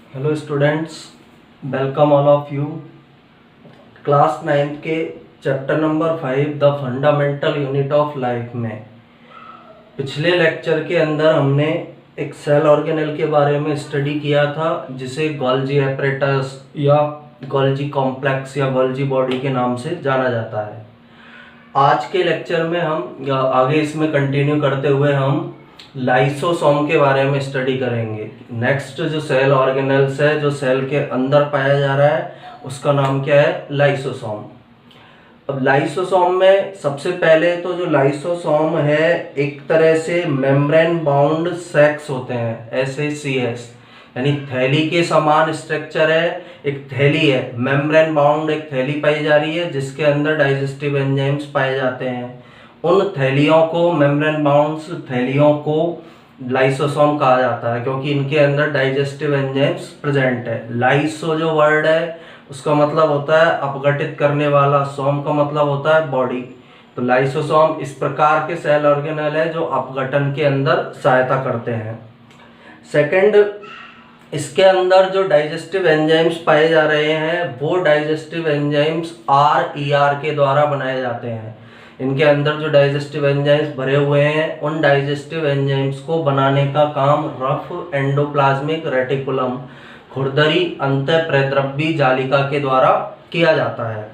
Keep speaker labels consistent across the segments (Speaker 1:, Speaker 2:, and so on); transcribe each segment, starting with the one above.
Speaker 1: Hello students, welcome all of you. Class 9th के chapter number 5 the fundamental unit of life में पिछले lecture के अंदर हमने एक सेल ऑर्गेनेल के बारे में स्टडी किया था, जिसे गोल्जी एपरेटस या गोल्जी कॉम्प्लेक्स या गोल्जी बॉडी के नाम से जाना जाता है। आज के लेक्चर में हम आगे इसमें कंटिन्यू करते हुए हम लाइसोसोम के बारे में स्टडी करेंगे। नेक्स्ट जो सेल ऑर्गेनेल्स है, जो सेल के अंदर पाया जा रहा है, उसका नाम क्या है? लाइसोसोम। अब लाइसोसोम में सबसे पहले तो जो लाइसोसोम है, एक तरह से मेम्ब्रेन बाउंड सैक्स होते हैं, SACS, यानी थैली के समान स्ट्रक्चर है। एक थैली है, मेम्ब्रेन बाउंड एक थैली पाई जा रही है, जिसके अंदर डाइजेस्टिव एंजाइम्स पाए जाते हैं। उन थैलियों को, मेम्ब्रेन बाउंड्स थैलियों को लाइसोसोम कहा जाता है, क्योंकि इनके अंदर डाइजेस्टिव एंजाइम्स प्रेजेंट है। लाइसो जो वर्ड है, उसका मतलब होता है अपघटित करने वाला, सोम का मतलब होता है बॉडी। तो लाइसोसोम इस प्रकार के सेल ऑर्गेनेल है जो अपघटन के अंदर सहायता करते हैं। सेकंड, इसके अंदर जो डाइजेस्टिव एंजाइम्स पाए जा रहे हैं, वो डाइजेस्टिव एंजाइम्स RER के द्वारा बनाए जाते हैं। इनके अंदर जो डाइजेस्टिव एंजाइम्स भरे हुए हैं, उन डाइजेस्टिव एंजाइम्स को बनाने का काम रफ एंडोप्लाज्मिक रेटिकुलम, खुरदरी अंतःप्रेद्रव्यी जालिका के द्वारा किया जाता है।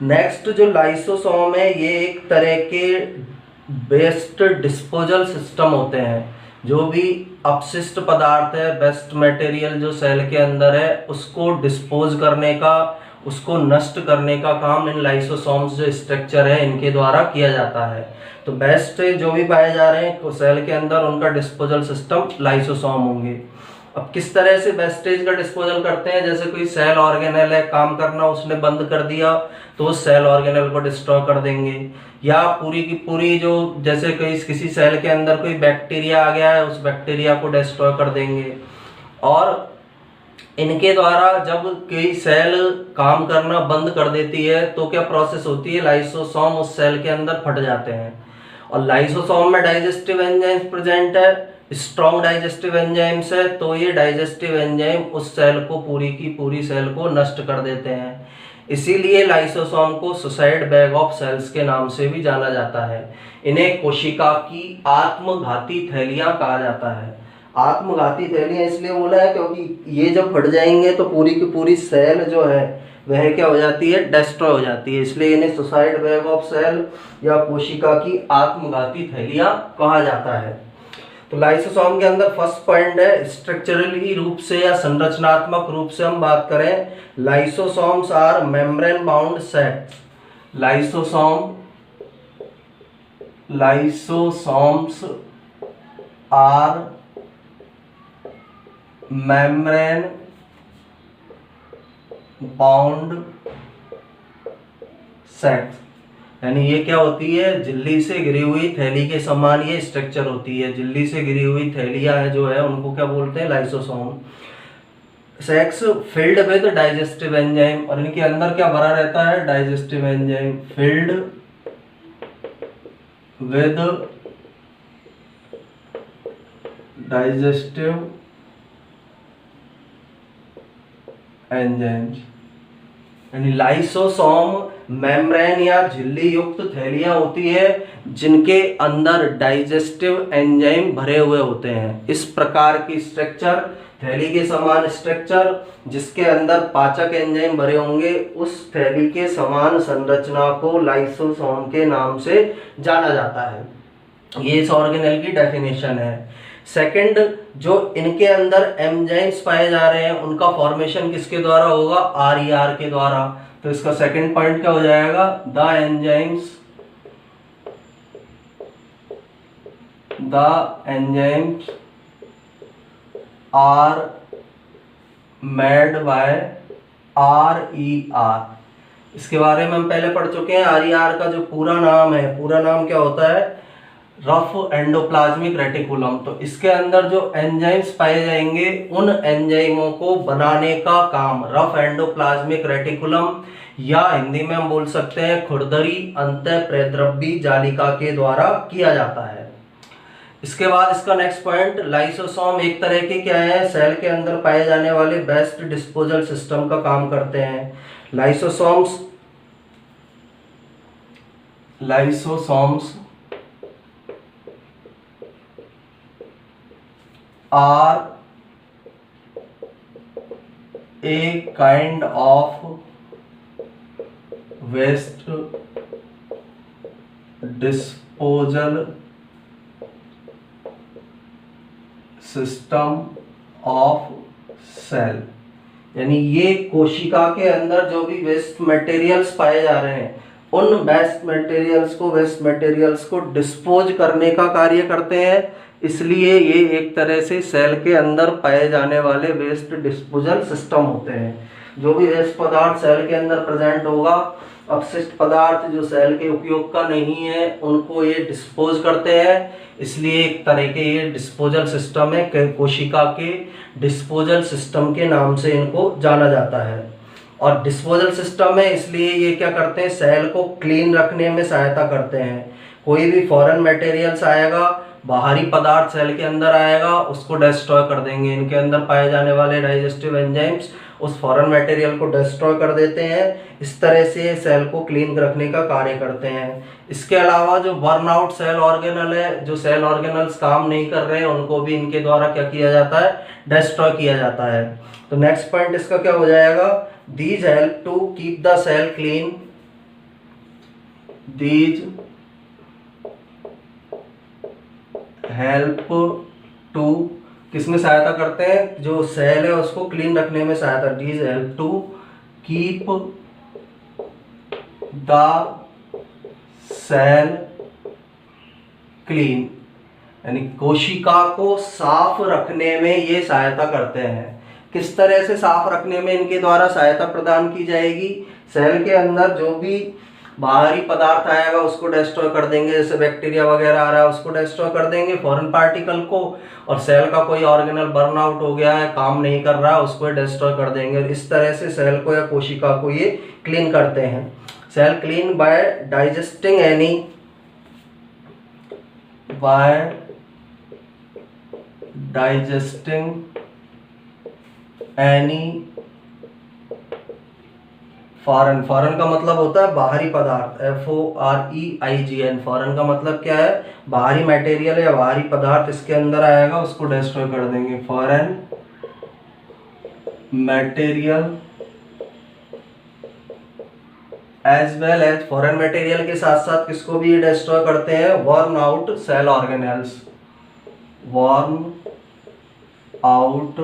Speaker 1: नेक्स्ट जो लाइसोसोम है, ये एक तरह के वेस्ट डिस्पोजल सिस्टम होते हैं। जो भी अपशिष्ट पदार्थ है, वेस्ट मटेरियल जो सेल के अंदर है, उसको डिस्पोज करने का, उसको नष्ट करने का काम इन लाइसोसोम्स जो स्ट्रक्चर है, इनके द्वारा किया जाता है। तो वेस्ट जो भी पाए जा रहे हैं सेल के अंदर, उनका डिस्पोजल सिस्टम लाइसोसोम होंगे। अब किस तरह से वेस्टेज का डिस्पोजल करते हैं? जैसे कोई सेल ऑर्गेनेल है, काम करना उसने बंद कर दिया, तो उस सेल ऑर्गेनेल को डिस्ट्रॉय कर देंगे। या पूरी की पूरी जो, जैसे किसी सेल के अंदर कोई बैक्टीरिया आ गया है, उस बैक्टीरिया को डिस्ट्रॉय कर देंगे। और इनके द्वारा जब कोई सेल काम करना बंद कर देती है, तो क्या प्रोसेस होती है? लाइसोसोम उस सेल के अंदर फट जाते हैं। और लाइसोसोम में डाइजेस्टिव एंजाइम्स प्रेजेंट है, स्ट्रॉन्ग डाइजेस्टिव एंजाइम्स है, तो ये डाइजेस्टिव एंजाइम उस सेल को, पूरी की पूरी सेल को नष्ट कर देते हैं। इसीलिए लाइसोसोम को सुसाइड बैग ऑफ सेल्स के नाम से भी जाना जाता है। इन्हें कोशिका की आत्मघाती थैलियां कहा जाता है। आत्मघाती थैलियां इसलिए बोला है क्योंकि ये जब फट जाएंगे तो पूरी की पूरी सेल जो है वह क्या हो जाती है? डिस्ट्रॉय हो जाती है। इसलिए इन्हें सुसाइड बैग ऑफ सेल या कोशिका की आत्मघाती थैलियां कहा जाता है। तो लाइसोसोम के अंदर फर्स्ट पॉइंट है, स्ट्रक्चरली रूप से या संरचनात्मक रूप से हम बात करें, lysosomes are membrane bound sacs. Lysosomes are membrane bound sacs, यानी ये क्या होती है? झिल्ली से घिरी हुई थैली के समान ये स्ट्रक्चर होती है। झिल्ली से घिरी हुई थैलियां है जो है, उनको क्या बोलते हैं? Lysosome. Sacs filled with digestive enzyme, और इनके अंदर क्या भरा रहता है? Digestive enzyme. Filled with digestive enzymes, यानी लाइसोसोम मेम्ब्रेन या झिल्ली युक्त थैलियां होती है, जिनके अंदर डाइजेस्टिव एंजाइम भरे हुए होते हैं। इस प्रकार की स्ट्रक्चर, थैली के समान स्ट्रक्चर, जिसके अंदर पाचक एंजाइम भरे होंगे, उस थैली के समान संरचना को लाइसोसोम के नाम से जाना जाता है। ये इस ऑर्गेनेल की डेफिनेशन है। सेकंड, जो इनके अंदर एंजाइम्स पाए जा रहे हैं, उनका फॉर्मेशन किसके द्वारा होगा? RER के द्वारा। तो इसका सेकंड पॉइंट क्या हो जाएगा? The enzymes are made by RER। इसके बारे में हम पहले पढ़ चुके हैं। RER का जो पूरा नाम है, पूरा नाम क्या होता है? Rough endoplasmic reticulum. तो इसके अंदर जो एंजाइम्स पाए जाएंगे, उन एंजाइमों को बनाने का काम रफ एंडोप्लाज्मिक रेटिकुलम, या हिंदी में हम बोल सकते हैं खुरदरी अंतःप्रेद्रव्यी जालिका के द्वारा किया जाता है। इसके बाद इसका नेक्स्ट पॉइंट, लाइसोसोम एक तरह के क्या है, सेल के अंदर पाए जाने वाले बेस्ट डिस्पोजल सिस्टम का काम करते हैं। Lysosomes are a kind of waste disposal system of cell, यानी ये कोशिका के अंदर जो भी वेस्ट मटेरियल्स पाए जा रहे हैं उन वेस्ट मटेरियल्स को डिस्पोज करने का कार्य करते हैं। इसलिए ये एक तरह से सेल के अंदर पाए जाने वाले वेस्ट डिस्पोजल सिस्टम होते हैं। जो भी वेस्ट पदार्थ सेल के अंदर प्रेजेंट होगा, अपशिष्ट पदार्थ जो सेल के उपयोग का नहीं है, उनको ये डिस्पोज करते हैं। इसलिए एक तरह के ये डिस्पोजल सिस्टम है, कोशिका के डिस्पोजल सिस्टम के नाम से इनको जाना जाता है। और डिस्पोजल सिस्टम है इसलिए ये क्या करते हैं, सेल को क्लीन रखने में सहायता करते हैं। कोई भी फॉरेन मटेरियल्स आएगा, बाहरी पदार्थ सेल के अंदर आएगा, उसको डिस्ट्रॉय कर देंगे। इनके अंदर पाए जाने वाले डाइजेस्टिव एंजाइम्स उस फॉरेन मटेरियल को डिस्ट्रॉय कर देते हैं। इस तरह से सेल को क्लीन रखने का कार्य करते हैं। इसके अलावा जो बर्नआउट सेल ऑर्गेनल है, जो सेल ऑर्गेनल्स काम नहीं कर रहे हैं, उनको भी इनके द्वारा क्या किया जाता है, डिस्ट्रॉय किया जाता है। तो नेक्स्ट पॉइंट इसका क्या हो जाएगा, these help to keep the cell clean, these help to, किसमें सहायता करते हैं, जो सेल है उसको क्लीन रखने में सहायता, these help to keep the cell clean, यानी कोशिका को साफ रखने में ये सहायता करते हैं। किस तरह से साफ रखने में इनके द्वारा सहायता प्रदान की जाएगी, सेल के अंदर जो भी बाहरी पदार्थ आएगा उसको डिस्ट्रॉय कर देंगे, जैसे बैक्टीरिया वगैरह आ रहा है उसको डिस्ट्रॉय कर देंगे, फॉरेन पार्टिकल को, और सेल का कोई ऑर्गेनल बर्नआउट हो गया है, काम नहीं कर रहा है, उसको डिस्ट्रॉय कर देंगे। इस तरह से सेल को या कोशिका को ये क्लीन करते हैं। Cell clean by digesting any foreign का मतलब होता है बाहरी पदार्थ, FOREIGN। फॉरेन का मतलब क्या है, बाहरी मटेरियल या बाहरी पदार्थ इसके अंदर आएगा उसको डिस्ट्रॉय कर देंगे। Foreign material as well as, foreign material के साथ साथ किसको भी डिस्ट्रॉय करते हैं, burn out cell organelles, burn out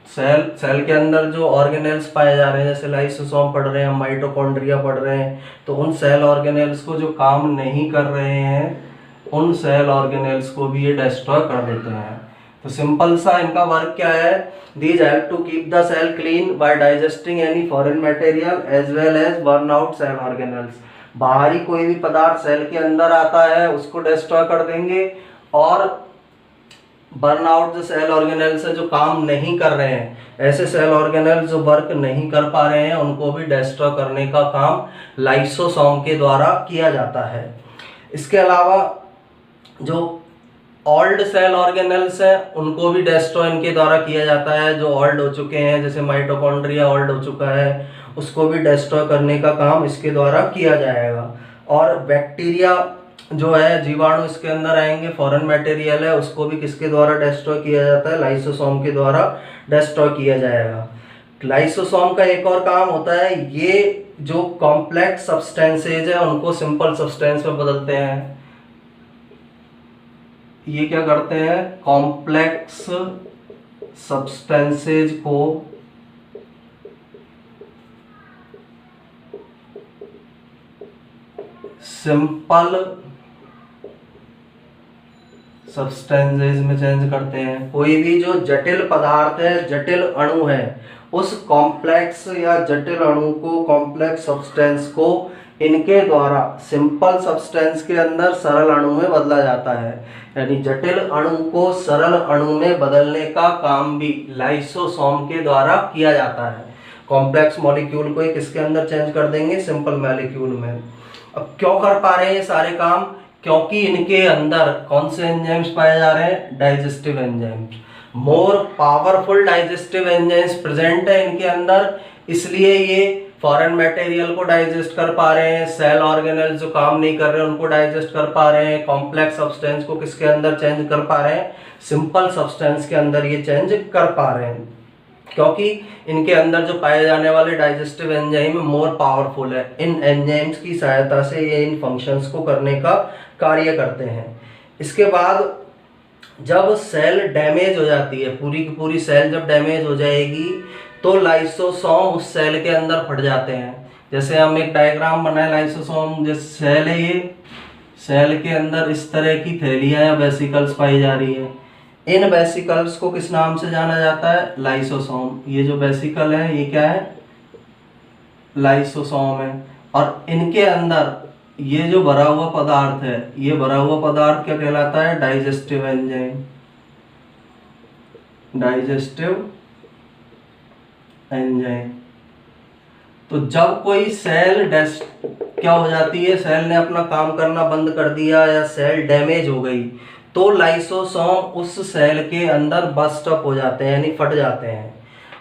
Speaker 1: cell के अंदर जो ऑर्गेनेल्स पाए जा रहे हैं, जैसे लाइसोसोम पढ़ रहे हैं, माइटोकॉन्ड्रिया पढ़ रहे हैं, तो उन सेल ऑर्गेनेल्स को जो काम नहीं कर रहे हैं, उन सेल ऑर्गेनेल्स को भी ये डिस्ट्रॉय कर देते हैं। तो सिंपल सा इनका वर्क क्या है, these help to keep the cell clean by digesting any foreign material as well as burn out cell organelles. बाहरी कोई भी पदार्थ सेल के अंदर आता है उसको डिस्ट्रॉय कर देंगे, और बर्नआउट जो सेल ऑर्गेनेल्स है जो काम नहीं कर रहे हैं, ऐसे सेल ऑर्गेनेल्स जो वर्क नहीं कर पा रहे हैं, उनको भी डिस्ट्रॉय करने का काम लाइसोसोम के द्वारा किया जाता है। इसके अलावा जो ओल्ड सेल ऑर्गेनेल्स हैं उनको भी डिस्ट्रॉय इनके द्वारा किया जाता है। जो ओल्ड हो चुके हैं, जैसे माइटोकॉन्ड्रिया ओल्ड हो चुका है, उसको भी डिस्ट्रॉय करने का काम इसके द्वारा किया जाएगा। और बैक्टीरिया जो है, जीवाणु इसके अंदर आएंगे, फॉरेन मटेरियल है, उसको भी किसके द्वारा डिस्ट्रॉय किया जाता है, लाइसोसोम के द्वारा डिस्ट्रॉय किया जाएगा। लाइसोसोम का एक और काम होता है, ये जो कॉम्प्लेक्स सब्सटेंसेज है उनको सिंपल सब्सटेंस में बदलते हैं। ये क्या करते हैं, कॉम्प्लेक्स सब्सटेंसेज को सिंपल सब्सटेंसेज में चेंज करते हैं। कोई भी जो जटिल पदार्थ है, जटिल अणु है, उस कॉम्प्लेक्स या जटिल अणु को, कॉम्प्लेक्स सब्सटेंस को इनके द्वारा सिंपल सब्सटेंस के अंदर सरल अणु में बदला जाता है। यानी जटिल अणु को सरल अणु में बदलने का काम भी लाइसोसोम के द्वारा किया जाता है। कॉम्प्लेक्स मॉलिक्यूल को किसके अंदर चेंज कर देंगे, सिंपल मॉलिक्यूल में। अब क्यों कर पा रहे हैं ये सारे काम, क्योंकि इनके अंदर कौन से एंजाइम्स पाए जा रहे हैं, digestive enzymes. More powerful digestive enzymes present है इनके अंदर, इसलिए ये फॉरेन मटेरियल को डाइजेस्ट कर पा रहे हैं, सेल ऑर्गेनेल्स जो काम नहीं कर रहे हैं उनको डाइजेस्ट कर पा रहे हैं, कॉम्प्लेक्स सब्सटेंस को किसके अंदर चेंज कर पा रहे हैं, सिंपल सब्सटेंस के अंदर ये चेंज कर पा रहे हैं, क्योंकि इनके अंदर जो पाए जाने वाले डाइजेस्टिव एंजाइम मोर पावरफुल है। इन एंजाइम्स की सहायता से ये इन फंक्शंस को करने का कार्य करते हैं। इसके बाद जब सेल डैमेज हो जाती है, पूरी की पूरी सेल जब डैमेज हो जाएगी तो लाइसोसोम उस सेल के अंदर फट जाते हैं। जैसे हम एक डायग्राम बनाए, लाइसोसोम जैसे सेल है, ये सेल के अंदर इस तरह की थैलियां या वेसिकल्स पाई जा रही है। इन वेसिकल्स को किस नाम से जाना जाता है, लाइसोसोम। ये जो वेसिकल है ये क्या है, लाइसोसोम है। और इनके अंदर ये जो भरा हुआ पदार्थ है, ये भरा हुआ पदार्थ क्या कहलाता है, डाइजेस्टिव एंजाइम। Digestive enzyme. तो जब कोई सेल क्या हो जाती है, सेल ने अपना काम करना बंद कर दिया या सेल डैमेज हो गई, तो लाइसोसोम उस सेल के अंदर बस्ट अप हो जाते हैं, यानी फट जाते हैं।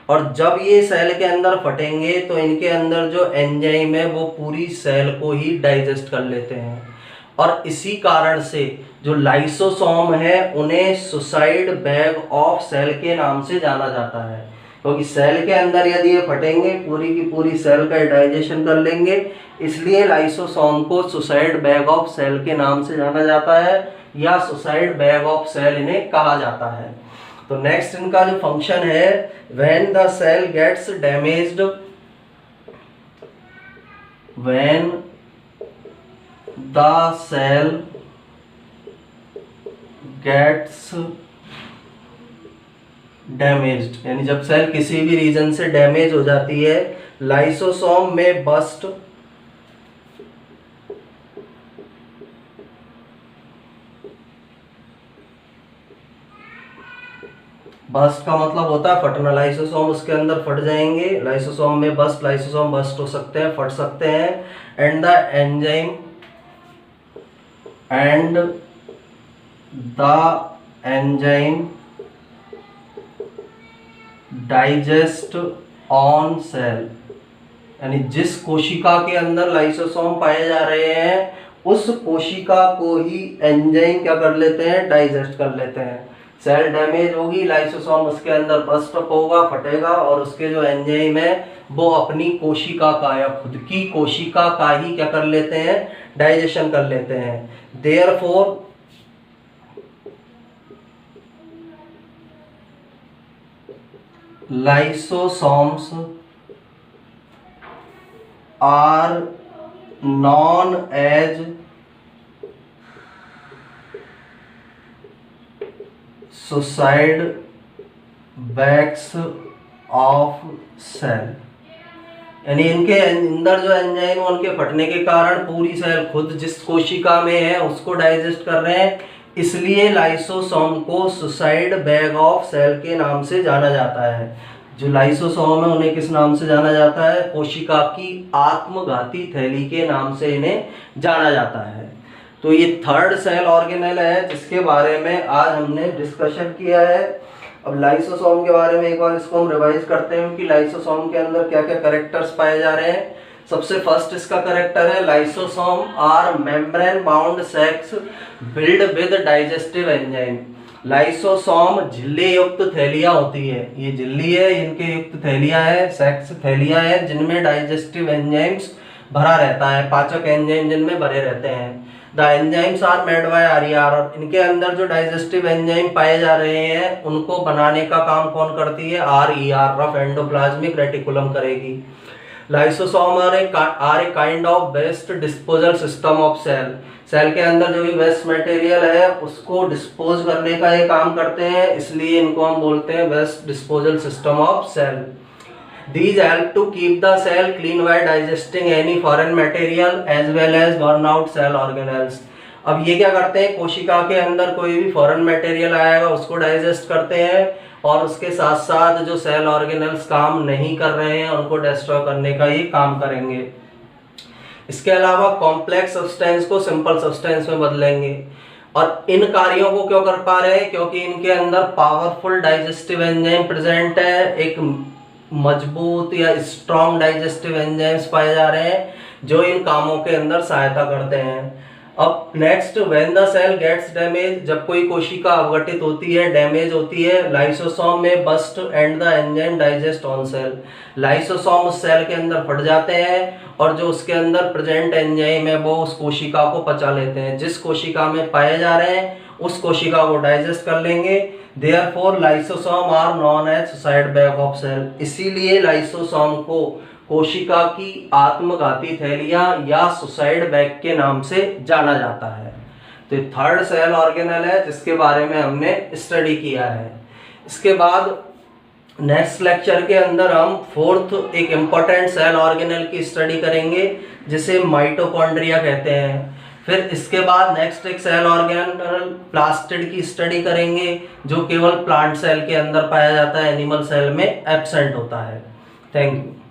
Speaker 1: और जब ये सेल के अंदर फटेंगे तो इनके अंदर जो एंजाइम है वो पूरी सेल को ही डाइजेस्ट कर लेते हैं। और इसी कारण से जो लाइसोसोम है उन्हें सुसाइड बैग ऑफ सेल के नाम से जाना जाता है, क्योंकि सेल के अंदर यदि ये फटेंगे पूरी की पूरी सेल का डाइजेशन कर लेंगे, इसलिए लाइसोसोम को सुसाइड बैग ऑफ सेल के नाम से जाना जाता है या सुसाइड बैग ऑफ सेल इन्हें कहा जाता है। तो नेक्स्ट इनका जो फंक्शन है, when the cell gets damaged, when the cell gets damaged, यानी जब सेल किसी भी रीजन से डैमेज हो जाती है, लाइसोसोम में बस्ट का मतलब होता है फटना। लाइसोसोम उसके अंदर फट जाएंगे, लाइसोसोम में बस्ट, लाइसोसोम बस्ट हो सकते हैं, फट सकते हैं। And the enzyme digest on sale, यानी जिस कोशिका के अंदर लाइसोसोम पाए जा रहे हैं उस कोशिका को ही एंजाइम क्या कर लेते हैं, डाइजेस्ट कर लेते हैं। सेल डैमेज होगी, लाइसोसोम उसके अंदर बस्ट अप होगा, फटेगा, और उसके जो एंजाइम है वो अपनी कोशिका का या खुद की कोशिका का ही क्या कर लेते हैं, डाइजेशन कर लेते हैं। Therefore lysosomes are known as suicide bags of cell, यानी इनके अंदर जो एंजाइम उनके फटने के कारण पूरी सेल खुद जिस कोशिका में है उसको डाइजेस्ट कर रहे हैं, इसलिए लाइसोसोम को सुसाइड बैग ऑफ सेल के नाम से जाना जाता है। जो लाइसोसोम है उन्हें किस नाम से जाना जाता है, कोशिका की आत्मघाती थैली के नाम से इन्हें जाना जाता है। तो ये थर्ड सेल ऑर्गेनेल है जिसके बारे में आज हमने डिस्कशन किया है। अब लाइसोसोम के बारे में एक बार इसको हम रिवाइज करते हैं कि लाइसोसोम के अंदर क्या क्या कैरेक्टर्स पाए जा रहे हैं। सबसे फर्स्ट इसका कैरेक्टर है, lysosome are membrane bound sacs filled with digestive enzyme. Lysosome झिल्ली युक्त थैलियां होती है, ये झिल्ली है, इनके युक्त थैलियां है, सैक्स थैलियां है जिनमें डाइजेस्टिव एंजाइम्स भरा रहता है, पाचक एंजाइम जिनमें भरे रहते हैं। The enzymes are made by RER, और इनके अंदर जो डाइजेस्टिव एंजाइम पाए जा रहे हैं उनको बनाने का काम कौन करती है, RER, रफ एंडोप्लाज्मिक रेटिकुलम करेगी। Lysosome are a kind of waste disposal system of cell, cell के अंदर जो भी वेस्ट मटेरियल है उसको डिस्पोज करने का ये काम करते हैं, इसलिए इनको हम बोलते हैं waste disposal system of cell. These help to keep the cell clean by digesting any foreign material as well as burn out cell organelles। अब ये क्या करते हैं, कोशिका के अंदर कोई भी फॉरेन मटेरियल आएगा उसको डाइजेस्ट करते हैं और उसके साथ साथ जो सेल ऑर्गेनेल्स काम नहीं कर रहे हैं उनको डिस्ट्रॉय करने का ये काम करेंगे। इसके अलावा कॉम्प्लेक्स सब्सटेंस को सिंपल सब्सटेंस में बदलेंगे। और इन कार्यों को क्यों कर पा रहे हैं? क्योंकि इनके अंदर पावरफुल डाइजेस्टिव एंजाइम प्रेजेंट है, एक मजबूत या स्ट्रॉन्ग डाइजेस्टिव एंजाइम्स पाए जा रहे हैं जो इन कामों के अंदर सहायता करते हैं। अब next, when the cell gets damage, जब कोई कोशिका अवगठित होती है, डैमेज होती है, लाइसोसोम में bast and the enzyme digest on sale, lysosome उस सेल के अंदर फट जाते हैं और जो उसके अंदर प्रेजेंट एंजाइम है वो उस कोशिका को पचा लेते हैं। जिस कोशिका में पाए जा रहे हैं उस कोशिका को डाइजेस्ट कर लेंगे। Therefore lysosome are known as suicide bag of cell, इसीलिए लाइसोसोम को कोशिका की आत्मघाती थैलियां या सुसाइड बैग के नाम से जाना जाता है। तो ये थर्ड सेल ऑर्गेनल है जिसके बारे में हमने स्टडी किया है। इसके बाद नेक्स्ट लेक्चर के अंदर हम फोर्थ एक इम्पोर्टेंट सेल ऑर्गेनल की स्टडी करेंगे जिसे माइटोकॉन्ड्रिया कहते हैं। फिर इसके बाद नेक्स्ट एक सेल ऑर्गेनल प्लास्टिड की स्टडी करेंगे जो केवल प्लांट सेल के अंदर पाया जाता है, एनिमल सेल में एब्सेंट होता है। Thank you.